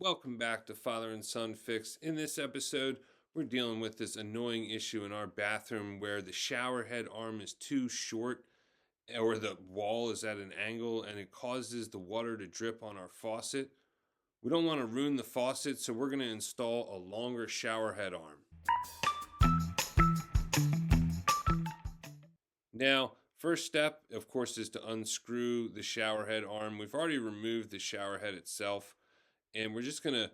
Welcome back to Father and Son Fix. In this episode, we're dealing with this annoying issue in our bathroom where the shower head arm is too short or the wall is at an angle and it causes the water to drip on our faucet. We don't want to ruin the faucet, so we're going to install a longer shower head arm. Now, first step, of course, is to unscrew the shower head arm. We've already removed the shower head itself, and we're just going to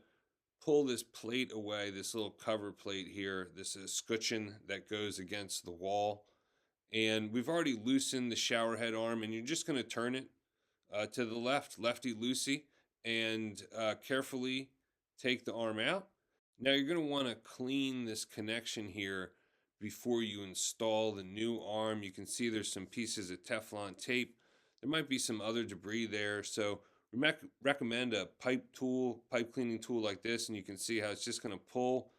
pull this plate away, this little cover plate here, this escutcheon that goes against the wall. And we've already loosened the shower head arm, and you're just going to turn it to the left, lefty loosey, and carefully take the arm out. Now you're going to want to clean this connection here before you install the new arm. You can see there's some pieces of Teflon tape. There might be some other debris there, so we recommend a pipe cleaning tool like this, and you can see how it's just going to pull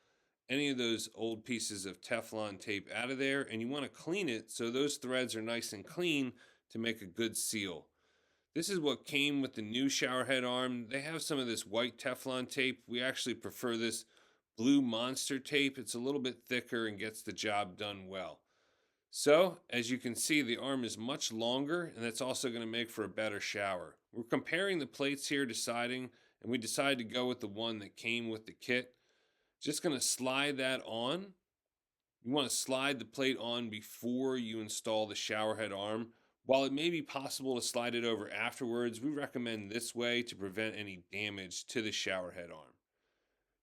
any of those old pieces of Teflon tape out of there, and you want to clean it so those threads are nice and clean to make a good seal. This is what came with the new shower head arm. They have some of this white Teflon tape. We actually prefer this blue monster tape. It's a little bit thicker and gets the job done well. So, as you can see, the arm is much longer, and that's also going to make for a better shower. We're comparing the plates here, deciding, and we decided to go with the one that came with the kit. Just going to slide that on. You want to slide the plate on before you install the shower head arm. While it may be possible to slide it over afterwards, we recommend this way to prevent any damage to the shower head arm.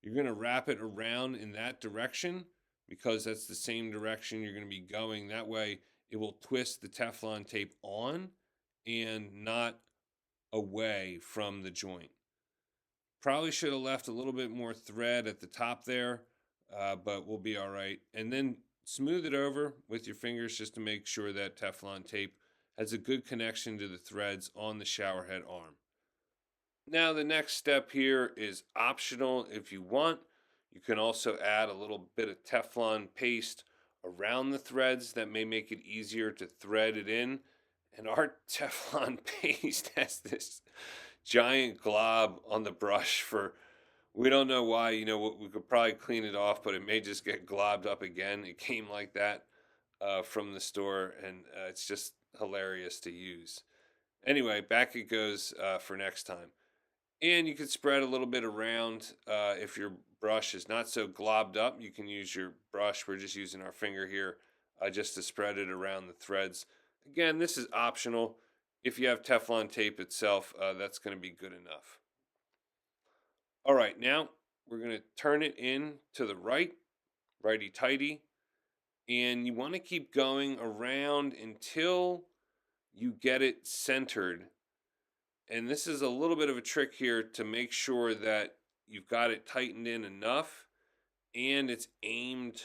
You're going to wrap it around in that direction because that's the same direction you're going to be going. That way it will twist the Teflon tape on and not away from the joint. Probably should have left a little bit more thread at the top there, but we'll be all right. And then smooth it over with your fingers just to make sure that Teflon tape has a good connection to the threads on the shower head arm. Now the next step here is optional if you want. You can also add a little bit of Teflon paste around the threads that may make it easier to thread it in. And our Teflon paste has this giant glob on the brush for, we don't know why. We could probably clean it off, but it may just get globbed up again. It came like that from the store, and it's just hilarious to use. Anyway, back it goes for next time. And you could spread a little bit around. If your brush is not so globbed up, you can use your brush. We're just using our finger here just to spread it around the threads. Again, this is optional. If you have Teflon tape itself, that's going to be good enough. All right, now we're going to turn it in to the right, righty-tighty. And you want to keep going around until you get it centered. And this is a little bit of a trick here to make sure that you've got it tightened in enough and it's aimed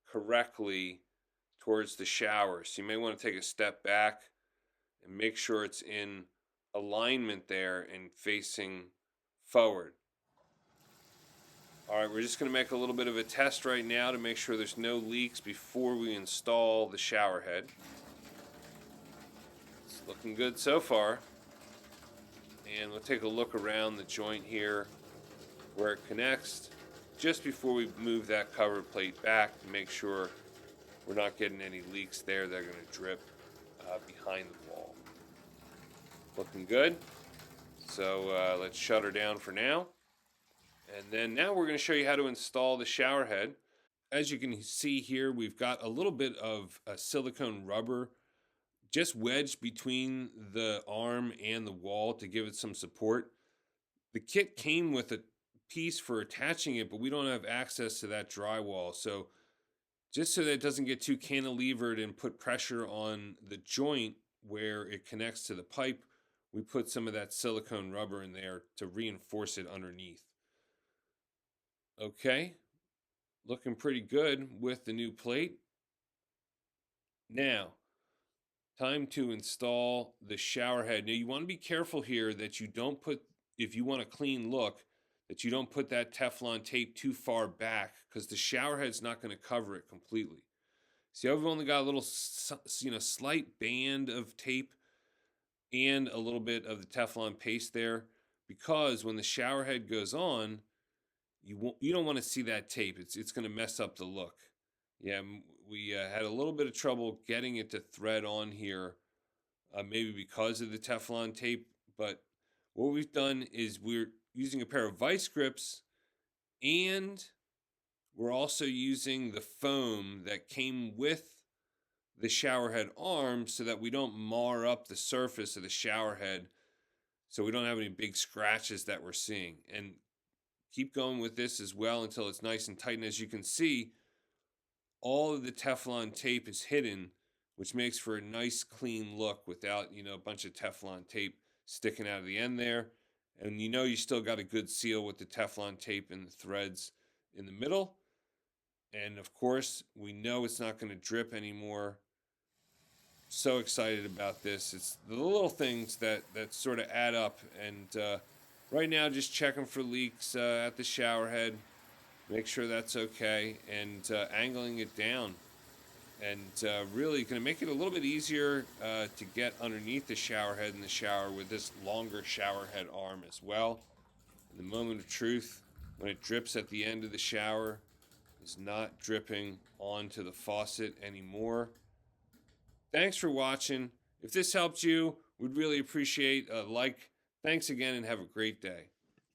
correctly towards the shower. So you may want to take a step back and make sure it's in alignment there and facing forward. All right, we're just going to make a little bit of a test right now to make sure there's no leaks before we install the shower head. It's looking good so far. And we'll take a look around the joint here where it connects just before we move that cover plate back to make sure we're not getting any leaks there that are going to drip behind the wall. Looking good. So let's shut her down for now. And then now we're going to show you how to install the shower head. As you can see here, we've got a little bit of silicone rubber just wedged between the arm and the wall to give it some support. The kit came with a piece for attaching it, but we don't have access to that drywall. So just so that it doesn't get too cantilevered and put pressure on the joint where it connects to the pipe, we put some of that silicone rubber in there to reinforce it underneath. Okay, looking pretty good with the new plate. Now, time to install the shower head. Now, you want to be careful here that you don't put, if you want a clean look, that you don't put that Teflon tape too far back because the shower head's not going to cover it completely. See, I've only got a little, slight band of tape and a little bit of the Teflon paste there because when the shower head goes on, you don't want to see that tape. It's going to mess up the look. Yeah, we had a little bit of trouble getting it to thread on here, maybe because of the Teflon tape. But what we've done is we're using a pair of vice grips, and we're also using the foam that came with the shower head arm so that we don't mar up the surface of the shower head, so we don't have any big scratches that we're seeing. And keep going with this as well until it's nice and tight. And as you can see, all of the Teflon tape is hidden, which makes for a nice clean look without, a bunch of Teflon tape sticking out of the end there. And you still got a good seal with the Teflon tape and the threads in the middle. And of course, we know it's not going to drip anymore. So excited about this. It's the little things that sort of add up. And right now, just checking for leaks at the shower head. Make sure that's okay, and angling it down. And really going to make it a little bit easier to get underneath the shower head in the shower with this longer shower head arm as well. And the moment of truth, when it drips at the end of the shower, is not dripping onto the faucet anymore. Thanks for watching. If this helped you, we'd really appreciate a like. Thanks again, and have a great day.